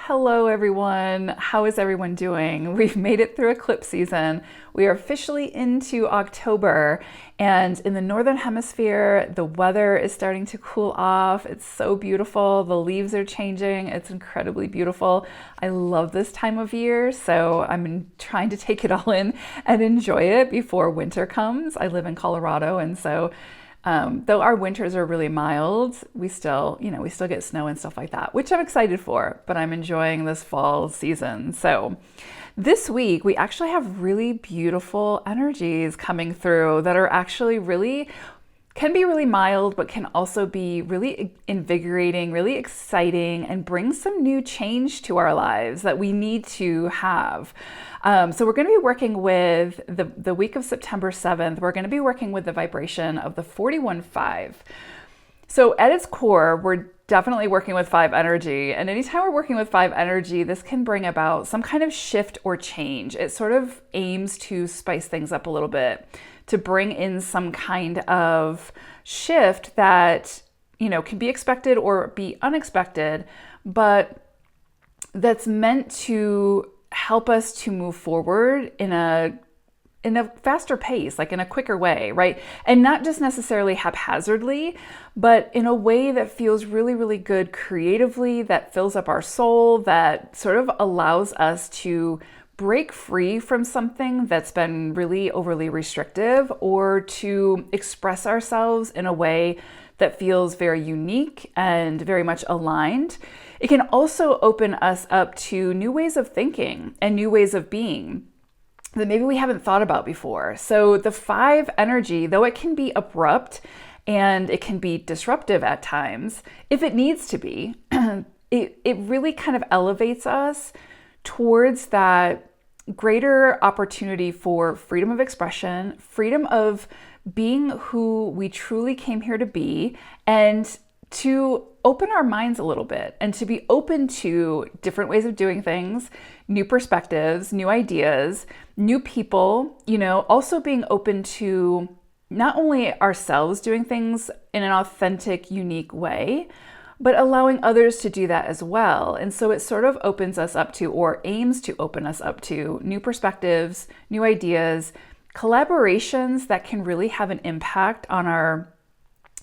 Hello everyone, how is everyone doing? We've made it through eclipse season. We are officially into October, and in the Northern Hemisphere, the weather is starting to cool off. It's so beautiful. The leaves are changing. It's incredibly beautiful. I love this time of year, so I'm trying to take it all in and enjoy it before winter comes. I live in Colorado, and so though our winters are really mild, we still get snow and stuff like that, which I'm excited for, but I'm enjoying this fall season. So this week, we actually have really beautiful energies coming through that are actually can be really mild, but can also be really invigorating, really exciting, and bring some new change to our lives that we need to have. So we're going to be working with the week of September 7th. We're going to be working with the vibration of the 41-5. So at its core, we're definitely working with 5 energy. And anytime we're working with 5 energy, this can bring about some kind of shift or change. It sort of aims to spice things up a little bit, to bring in some kind of shift that, can be expected or be unexpected, but that's meant to help us to move forward in a faster pace, like in a quicker way, right? And not just necessarily haphazardly, but in a way that feels really, really good creatively, that fills up our soul, that sort of allows us to break free from something that's been really overly restrictive, or to express ourselves in a way that feels very unique and very much aligned. It can also open us up to new ways of thinking and new ways of being that maybe we haven't thought about before. So the 5 energy, though it can be abrupt and it can be disruptive at times, if it needs to be, it really kind of elevates us towards that greater opportunity for freedom of expression, freedom of being who we truly came here to be, and to open our minds a little bit and to be open to different ways of doing things, new perspectives, new ideas, new people, also being open to not only ourselves doing things in an authentic, unique way, but allowing others to do that as well. And so it sort of opens us up to, or aims to open us up to, new perspectives, new ideas, collaborations that can really have an impact on our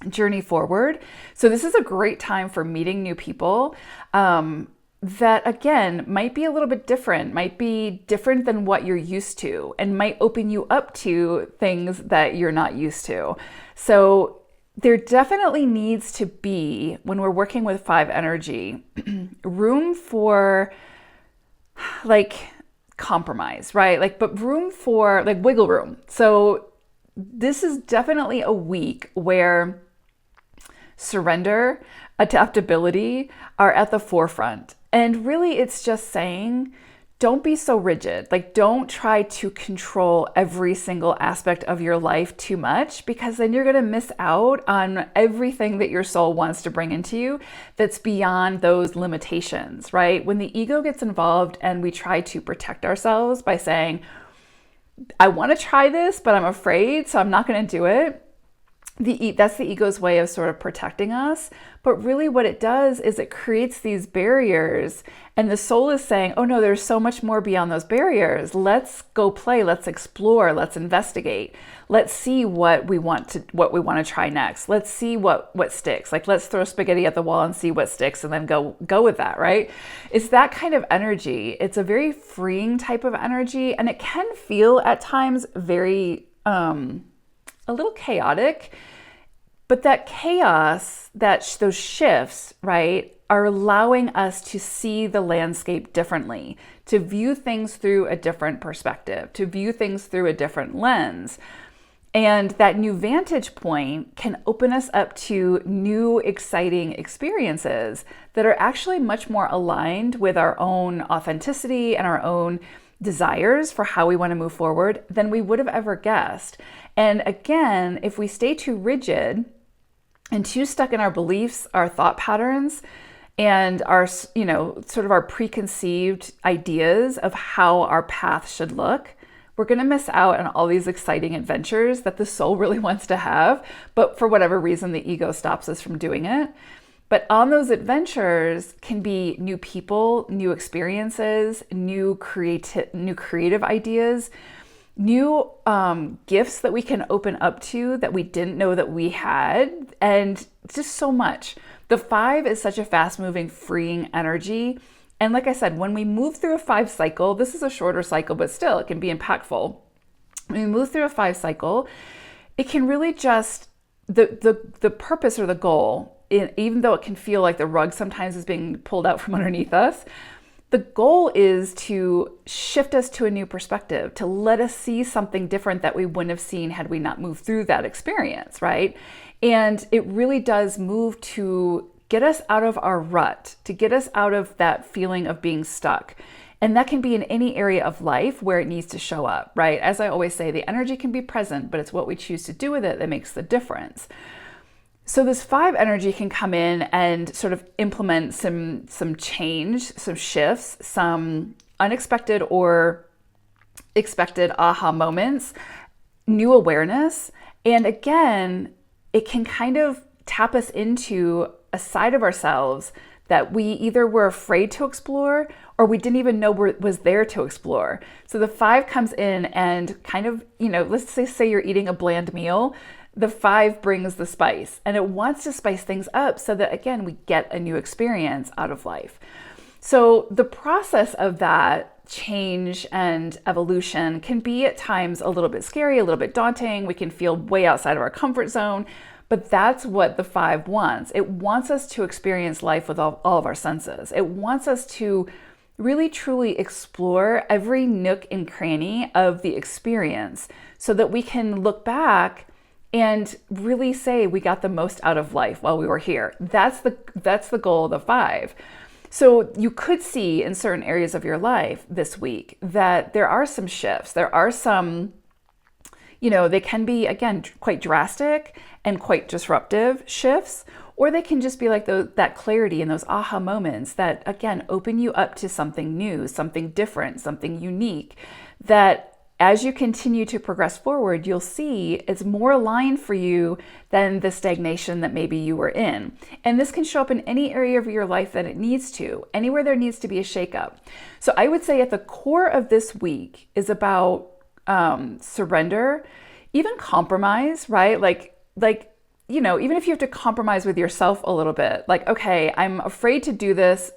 journey forward. So this is a great time for meeting new people that, again, might be a little bit different, might be different than what you're used to, and might open you up to things that you're not used to. So there definitely needs to be, when we're working with 5 energy, room for compromise, right? But room for wiggle room. So this is definitely a week where surrender, adaptability are at the forefront. And really it's just saying, don't be so rigid. Don't try to control every single aspect of your life too much, because then you're going to miss out on everything that your soul wants to bring into you that's beyond those limitations, right? When the ego gets involved and we try to protect ourselves by saying, I want to try this, but I'm afraid, so I'm not going to do it. That's the ego's way of sort of protecting us. But really what it does is it creates these barriers, and the soul is saying, oh no, there's so much more beyond those barriers. Let's go play, let's explore, let's investigate. Let's see what we want to try next. Let's see what sticks. Let's throw spaghetti at the wall and see what sticks, and then go with that, right? It's that kind of energy. It's a very freeing type of energy, and it can feel at times very a little chaotic, but that chaos, those shifts, right, are allowing us to see the landscape differently, to view things through a different perspective, to view things through a different lens. And that new vantage point can open us up to new, exciting experiences that are actually much more aligned with our own authenticity and our own desires for how we want to move forward than we would have ever guessed. And again, if we stay too rigid and too stuck in our beliefs, our thought patterns, and our, sort of our preconceived ideas of how our path should look, we're going to miss out on all these exciting adventures that the soul really wants to have, but for whatever reason, the ego stops us from doing it. But on those adventures can be new people, new experiences, new creative ideas, new gifts that we can open up to that we didn't know that we had, and just so much. The 5 is such a fast-moving, freeing energy. And like I said, when we move through a 5 cycle, this is a shorter cycle, but still it can be impactful. When we move through a 5 cycle, it can really just, the purpose or the goal, even though it can feel like the rug sometimes is being pulled out from underneath us, the goal is to shift us to a new perspective, to let us see something different that we wouldn't have seen had we not moved through that experience, right? And it really does move to get us out of our rut, to get us out of that feeling of being stuck. And that can be in any area of life where it needs to show up, right? As I always say, the energy can be present, but it's what we choose to do with it that makes the difference. So this 5 energy can come in and sort of implement some change, some shifts, some unexpected or expected aha moments, new awareness. And again, it can kind of tap us into a side of ourselves that we either were afraid to explore or we didn't even know was there to explore. So the 5 comes in and kind of, let's say you're eating a bland meal. The 5 brings the spice, and it wants to spice things up so that, again, we get a new experience out of life. So the process of that change and evolution can be at times a little bit scary, a little bit daunting. We can feel way outside of our comfort zone, but that's what the 5 wants. It wants us to experience life with all of our senses. It wants us to really truly explore every nook and cranny of the experience so that we can look back and really say we got the most out of life while we were here. That's the goal of the 5. So you could see in certain areas of your life this week that there are some shifts. There are some, they can be, again, quite drastic and quite disruptive shifts, or they can just be like that clarity and those aha moments that, again, open you up to something new, something different, something unique, that as you continue to progress forward, you'll see it's more aligned for you than the stagnation that maybe you were in. And this can show up in any area of your life that it needs to, anywhere there needs to be a shakeup. So I would say at the core of this week is about surrender, even compromise, right? Like, even if you have to compromise with yourself a little bit, like, okay, I'm afraid to do this,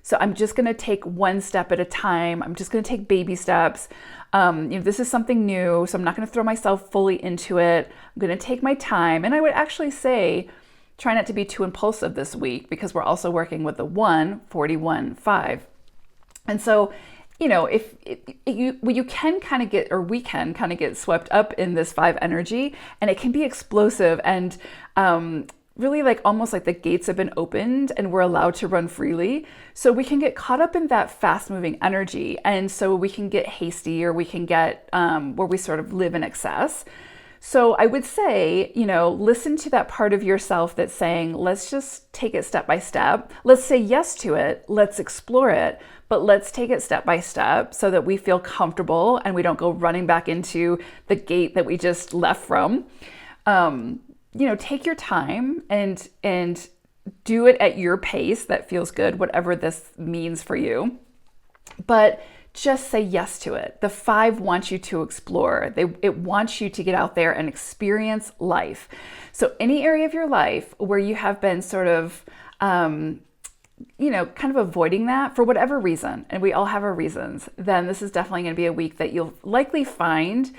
so I'm just going to take one step at a time. I'm just going to take baby steps. This is something new, so I'm not going to throw myself fully into it. I'm going to take my time. And I would actually say, try not to be too impulsive this week because we're also working with the 141-5. And so, if you can kind of get, or we can kind of get swept up in this 5 energy, and it can be explosive and really like almost like the gates have been opened and we're allowed to run freely. So we can get caught up in that fast moving energy. And so we can get hasty, or we can get where we sort of live in excess. So I would say, listen to that part of yourself that's saying, let's just take it step by step. Let's say yes to it. Let's explore it, but let's take it step by step so that we feel comfortable and we don't go running back into the gate that we just left from. Take your time and do it at your pace that feels good, whatever this means for you. But just say yes to it. The 5 wants you to explore. It wants you to get out there and experience life. So any area of your life where you have been sort of, kind of avoiding that for whatever reason, and we all have our reasons, then this is definitely going to be a week that you'll likely find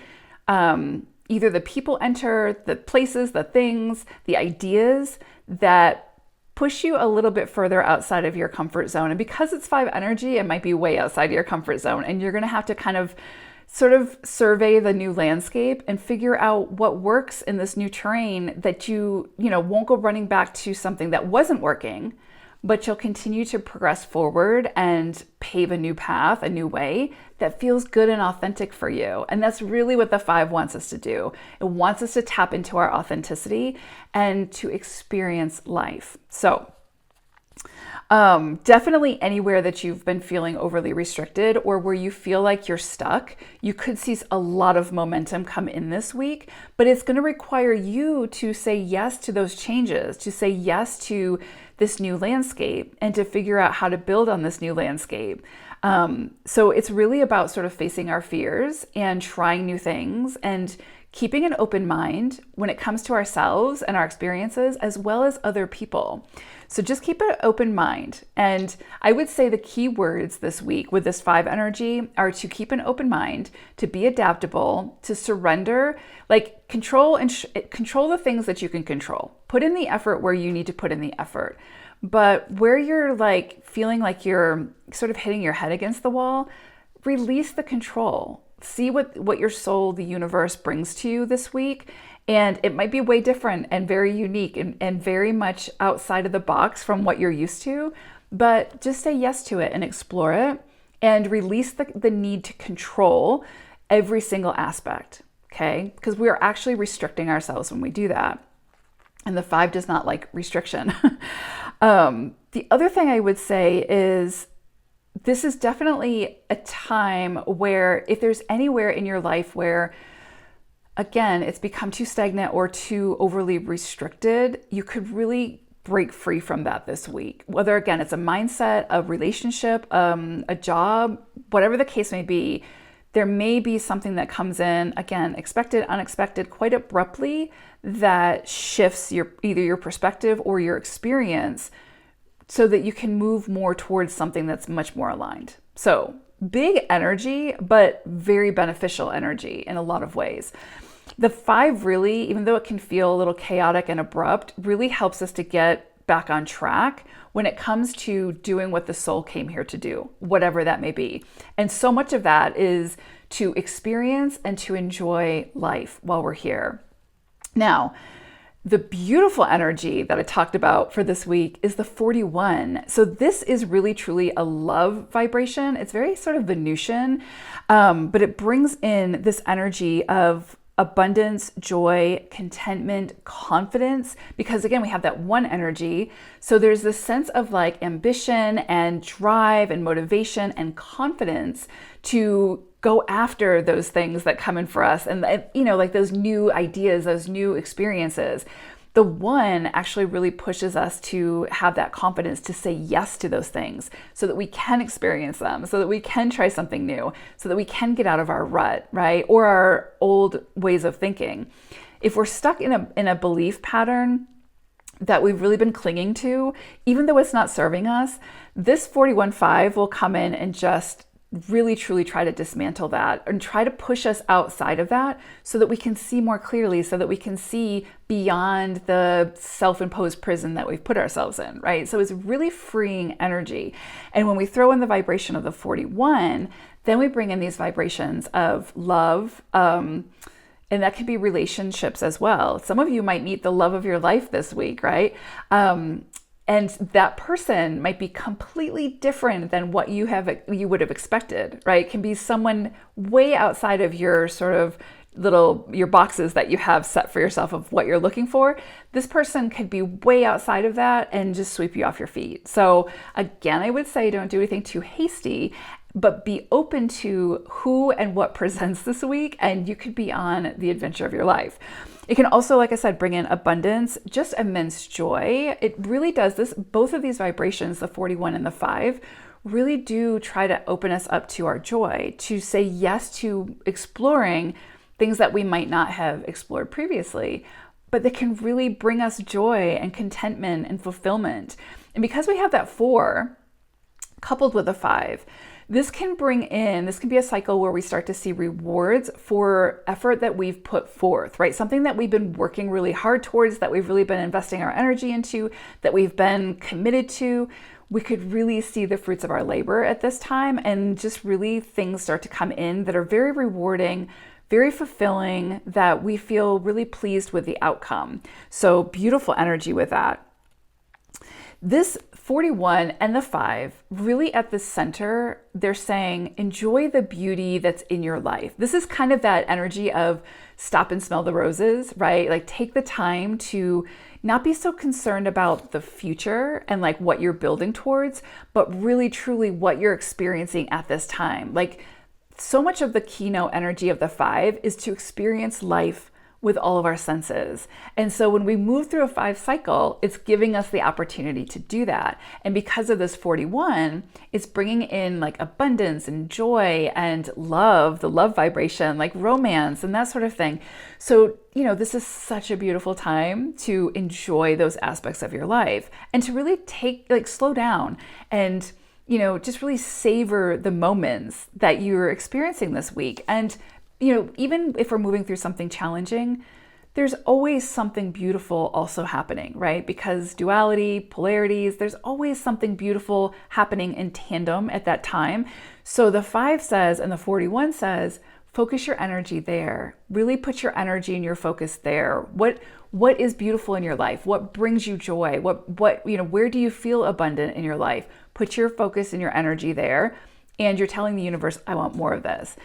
either the people enter, the places, the things, the ideas that push you a little bit further outside of your comfort zone. And because it's 5 energy, it might be way outside your comfort zone. And you're going to have to kind of sort of survey the new landscape and figure out what works in this new terrain that you won't go running back to something that wasn't working, but you'll continue to progress forward and pave a new path, a new way that feels good and authentic for you. And that's really what the 5 wants us to do. It wants us to tap into our authenticity and to experience life. So Definitely anywhere that you've been feeling overly restricted or where you feel like you're stuck, you could see a lot of momentum come in this week, but it's going to require you to say yes to those changes, to say yes to this new landscape and to figure out how to build on this new landscape. So it's really about sort of facing our fears and trying new things and keeping an open mind when it comes to ourselves and our experiences, as well as other people. So just keep an open mind. And I would say the key words this week with this 5 energy are to keep an open mind, to be adaptable, to surrender, like control control the things that you can control. Put in the effort where you need to put in the effort. But where you're like feeling like you're sort of hitting your head against the wall, release the control. See what your soul, the universe brings to you this week. And it might be way different and very unique and very much outside of the box from what you're used to. But just say yes to it and explore it and release the need to control every single aspect, okay? Because we are actually restricting ourselves when we do that. And the 5 does not like restriction. The other thing I would say is this is definitely a time where if there's anywhere in your life where, again, it's become too stagnant or too overly restricted, you could really break free from that this week. Whether, again, it's a mindset, a relationship, a job, whatever the case may be, there may be something that comes in, again, expected, unexpected, quite abruptly, that shifts either your perspective or your experience so that you can move more towards something that's much more aligned. So big energy, but very beneficial energy in a lot of ways. The 5 really, even though it can feel a little chaotic and abrupt, really helps us to get back on track when it comes to doing what the soul came here to do, whatever that may be. And so much of that is to experience and to enjoy life while we're here. Now, the beautiful energy that I talked about for this week is the 41. So this is really truly a love vibration. It's very sort of Venusian, but it brings in this energy of abundance, joy, contentment, confidence, because again, we have that 1 energy. So there's this sense of like ambition and drive and motivation and confidence to go after those things that come in for us. And, like those new ideas, those new experiences. The 1 actually really pushes us to have that confidence to say yes to those things so that we can experience them, so that we can try something new, so that we can get out of our rut, right? Or our old ways of thinking. If we're stuck in a belief pattern that we've really been clinging to, even though it's not serving us, this 41-5 will come in and just really truly try to dismantle that and try to push us outside of that so that we can see more clearly, so that we can see beyond the self-imposed prison that we've put ourselves in, right? So it's really freeing energy. And when we throw in the vibration of the 41, then we bring in these vibrations of love, and that can be relationships as well. Some of you might meet the love of your life this week, right? And that person might be completely different than what you would have expected, right? It can be someone way outside of your sort of your boxes that you have set for yourself of what you're looking for. This person could be way outside of that and just sweep you off your feet. So again, I would say don't do anything too hasty, but be open to who and what presents this week, and you could be on the adventure of your life. It can also, like I said, bring in abundance, just immense joy. It really does this. Both of these vibrations, the 41 and the 5, really do try to open us up to our joy, to say yes to exploring things that we might not have explored previously, but that can really bring us joy and contentment and fulfillment. And because we have that 4 coupled with a 5, this can be a cycle where we start to see rewards for effort that we've put forth, right? Something that we've been working really hard towards, that we've really been investing our energy into, that we've been committed to. We could really see the fruits of our labor at this time, and just really things start to come in that are very rewarding, very fulfilling, that we feel really pleased with the outcome. So beautiful energy with that. This 41 and the 5, really at the center, they're saying, enjoy the beauty that's in your life. This is kind of that energy of stop and smell the roses, right? Like take the time to not be so concerned about the future and like what you're building towards, but really truly what you're experiencing at this time. Like so much of the keynote energy of the 5 is to experience life with all of our senses. And so when we move through a 5 cycle, it's giving us the opportunity to do that. And because of this 41, it's bringing in like abundance and joy and love, the love vibration, like romance and that sort of thing. So, this is such a beautiful time to enjoy those aspects of your life and to really slow down and just really savor the moments that you're experiencing this week. And even if we're moving through something challenging, there's always something beautiful also happening, right? Because duality, polarities, there's always something beautiful happening in tandem at that time. So the 5 says, and the 41 says, focus your energy there. Really put your energy and your focus there. What is beautiful in your life? What brings you joy? Where do you feel abundant in your life? Put your focus and your energy there. And you're telling the universe, I want more of this.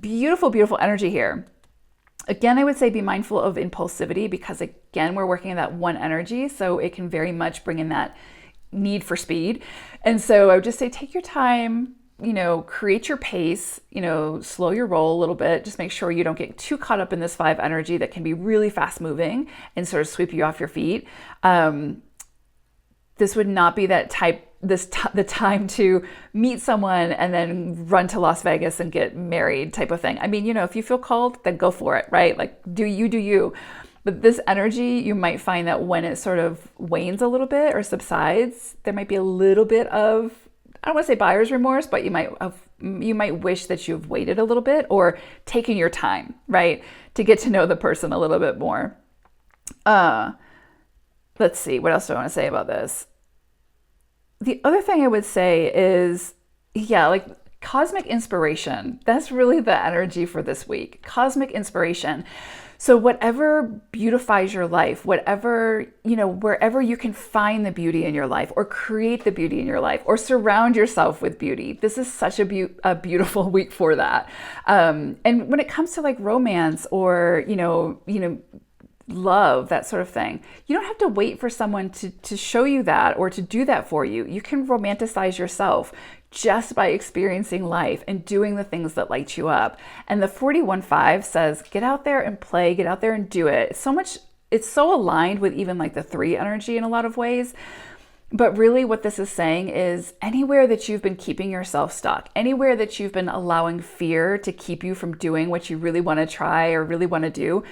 Beautiful, beautiful energy here. Again, I would say be mindful of impulsivity because again, we're working in that 1 energy. So it can very much bring in that need for speed. And so I would just say, take your time, create your pace, slow your roll a little bit. Just make sure you don't get too caught up in this 5 energy that can be really fast moving and sort of sweep you off your feet. This would not be that the time to meet someone and then run to Las Vegas and get married type of thing. I mean, if you feel called, then go for it, right? Like do you. But this energy, you might find that when it sort of wanes a little bit or subsides, there might be a little bit of, I don't want to say buyer's remorse, but you might wish that you've waited a little bit or taken your time, right? To get to know the person a little bit more. Let's see, what else do I want to say about this? The other thing I would say is, like cosmic inspiration. That's really the energy for this week. Cosmic inspiration. So whatever beautifies your life, whatever, wherever you can find the beauty in your life or create the beauty in your life or surround yourself with beauty. This is such a beautiful week for that. And when it comes to like romance or, love, that sort of thing, you don't have to wait for someone to show you that or to do that for you. You can romanticize yourself just by experiencing life and doing the things that light you up. And the 41-5 says, get out there and play, get out there and do it. It's so aligned with even like the 3 energy in a lot of ways. But really what this is saying is anywhere that you've been keeping yourself stuck, anywhere that you've been allowing fear to keep you from doing what you really want to try or really want to do,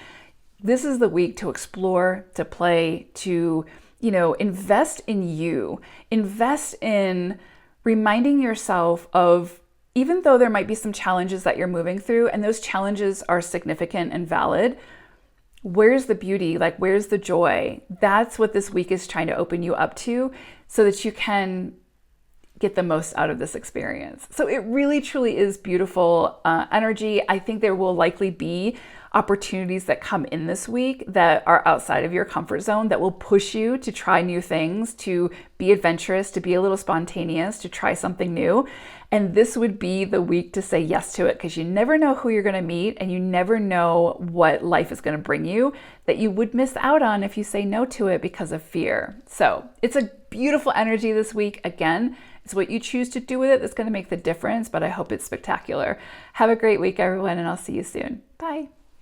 this is the week to explore, to play, to, invest in you, invest in reminding yourself of, even though there might be some challenges that you're moving through and those challenges are significant and valid, where's the beauty? Like, where's the joy? That's what this week is trying to open you up to so that you can get the most out of this experience. So it really, truly is beautiful energy. I think there will likely be opportunities that come in this week that are outside of your comfort zone that will push you to try new things, to be adventurous, to be a little spontaneous, to try something new. And this would be the week to say yes to it because you never know who you're going to meet and you never know what life is going to bring you that you would miss out on if you say no to it because of fear. So it's a beautiful energy this week. Again, it's what you choose to do with it that's going to make the difference, but I hope it's spectacular. Have a great week, everyone, and I'll see you soon. Bye.